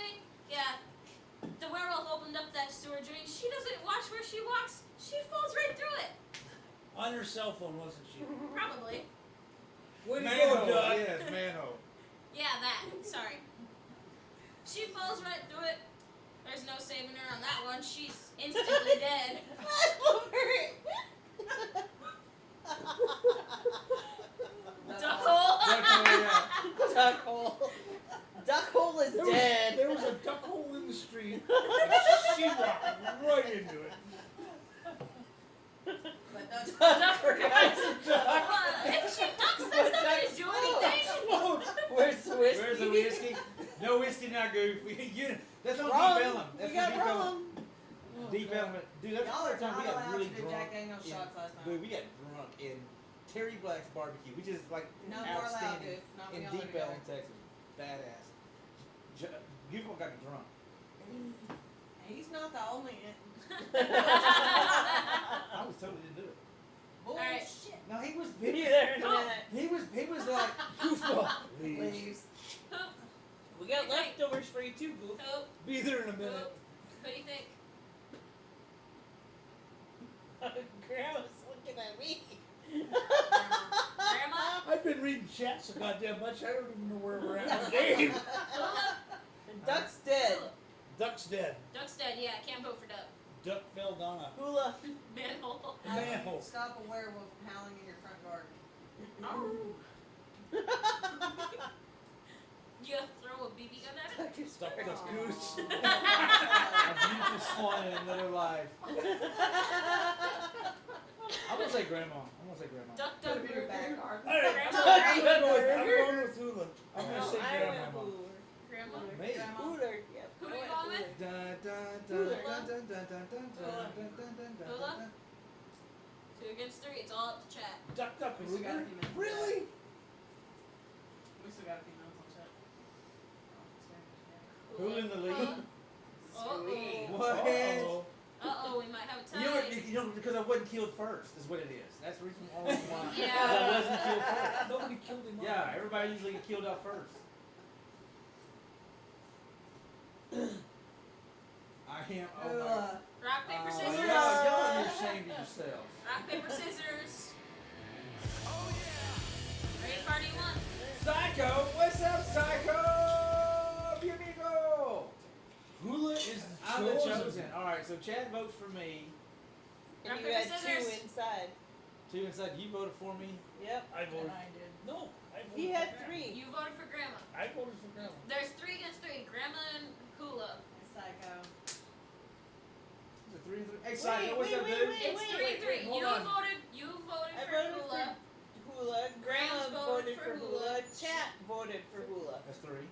thing? Yeah. The werewolf opened up that sewer drain. She doesn't watch where she walks. She falls right through it. On her cell phone, wasn't she? Probably. Way to go, Manhole. Doug. Yes, manhole. Yeah, that. Sorry. She falls right through it. There's no saving her on that one. She's instantly dead. I love her. Duck hole. Duck hole. Duck hole is dead. There was a duck hole in the street. She walked right into it. But that's Duck. Duck. If she ducks, that's not going to do anything. Where's the whiskey? Where's the whiskey? No whiskey, not goof. That's on Rum. Deep Ellum. That's We got on Deep Ellum. rum. Deep Ellum. Dude, that's y'all the are time we not got allowed really to do drunk. Jack Daniel's shots last Dude, night. we got drunk in Terry Black's barbecue, which is like No more loud, outstanding Goof. Not when in y'all are Deep Ellum, together. Texas. Badass. Goof got me drunk. He's not the only. I was totally didn't do it. Alright. Bullshit. No, he was. Be there in a Oh. minute. He was like goofball. Leaves. Poop. We got leftovers for you too, Goof. Poop. Be there in a Poop. minute. What do you think? Grandma's looking at me. Grandma? I've been reading chat so goddamn much, I don't even know where we're at in the game. Hula? And Duck's dead. Duck's dead. Duck's dead. Yeah, can't vote for Duck. Duck fell down a Hula. Manhole. manhole. Stop a werewolf from howling in your front garden. You throw a BB gun at it? Duck the goose. A beautiful swan in another life. I'm gonna say grandma. Duck, Put duck, him in your back burger. garden. Alright, Grandma. I'm going with Hula. I'm gonna say I grandma. went Hooler. Grandma? Me. Grandma. Hooler. Yep. Who I are you went going with? Hooler. Hula? 2 against 3. It's all up to chat. Duck, duck, We still got a few minutes. really? We still got a few minutes on chat. Who in the lead? Uh-oh. What? Uh-oh. Uh-oh, we might have a tie. You know, because I wasn't killed first is what it is. That's the reason why. Yeah. Because I wasn't killed first. Nobody killed him. Yeah, everybody usually get killed out first. I am. Oh my. Rock, paper, scissors. Y'all are ashamed of yourselves. Rock, paper, scissors. Ready to party one. Psycho, what's up, Psycho? Amigo. Hula is I'm the chosen. All right, so Chad votes for me. And Rock, you paper, had scissors. 2 inside. 2 inside. You voted for me. Yep. I voted. And I did. No, I voted He for had grandma. 3. You voted for Grandma. I voted for grandma. There's 3 against 3. Grandma and Hula. Psycho. Is it 3 and 3? Hey, Psycho, what's wait, up, wait, dude? wait. It's 3-3. hold You on. voted. You I voted for voted Hula. Hula. Grandma Grams voted for Hula. Chat voted for Hula. That's 3.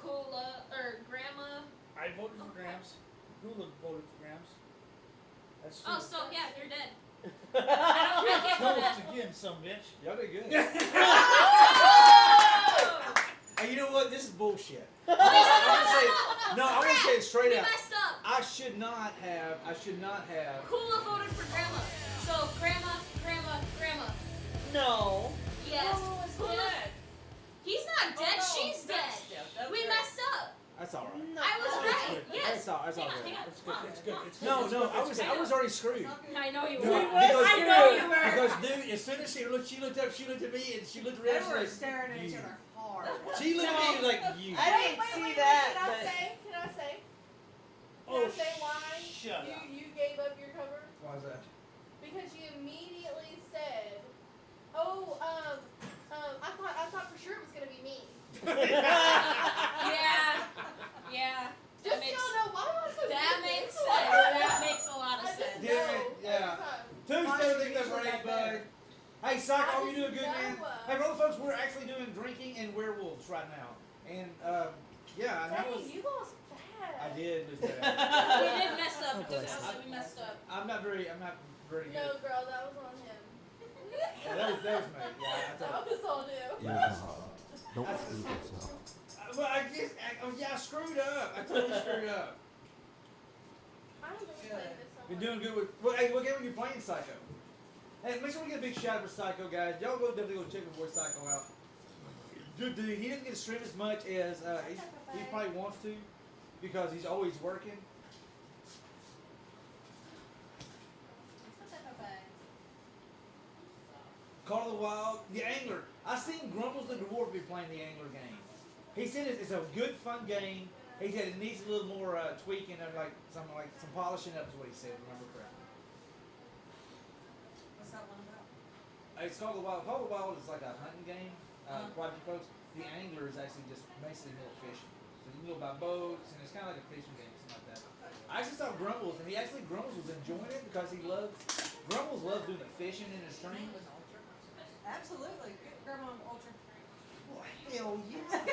Hula or Grandma. I voted for Grams. Hula voted for Grams. That's Oh, two. so yeah, you're dead. I don't make it for Toast that. again, some bitch. Y'all did good. Oh! Hey, you know what? This is bullshit. I'm gonna say, no, I'm gonna say it straight We out. messed up. I should not have. Hula voted for Grandma. So Grandma. No. Yes. Hula. dead. He's not dead. no, She's dead. that's dead. That's We right. messed up. That's all right. No. I was right. Yes. That's all. That's all Hang on, right. hang on. It's good. It's good. It's good. No, it's no, good, I it's was good. I was already screwed. I know you No, were. because- I know you were. Because dude, as soon as she looked up, she looked at me, and she looked They around. were She was staring at like, each "You." other hard. She looked at me like you. I didn't see that, Can I but say? Can I say? Oh, Can I say why shut up. you gave up your cover? Why is that? Because you immediately said, "Oh, I thought for sure it was gonna be me." Yeah. Yeah. Just makes- so y'all know, why am I so That good at makes this? sense. That makes a lot of I just sense. Yeah, know yeah. every time. Two Why still should think you that's feel right, that bud. bad? Hey, Psycho, I you doing just good, man? know, Hey, brother, folks, we're actually doing drinking and werewolves right now, and yeah, and that was. Dang, you lost bad. I did lose that. We did mess up. Oh, bless Just we messed up. I'm not very good. No, girl, that was on him. Yeah, that was me. Yeah, I That told was on you. Don't screw this up. Well, I guess, I screwed up. I totally screwed up. I haven't been playing this so Been much. doing good with. Well, hey, what game are you playing, Psycho? Hey, make sure we get a big shout out for Psycho, guys. Y'all go definitely go check my boy Psycho out. Dude, he doesn't get to stream as much as he probably wants to, because he's always working. What's that, Popeye? Call of the Wild, the Angler. I seen Grumbles the Dwarf be playing the Angler game. He said it's a good, fun game. He said it needs a little more tweaking or like some polishing up is what he said. Remember correctly. What's that one about? It's called the Wild. Call of the Wild is like a hunting game. Uh-huh. Quite a few folks. The Angler is actually just basically more fishing. So you can go by boats and it's kind of like a fishing game, something like that. I actually saw Grumbles, and Grumbles was enjoying it because Grumbles loves doing the fishing in the stream. Absolutely. Get Grandma an ultra. Well, hell yeah.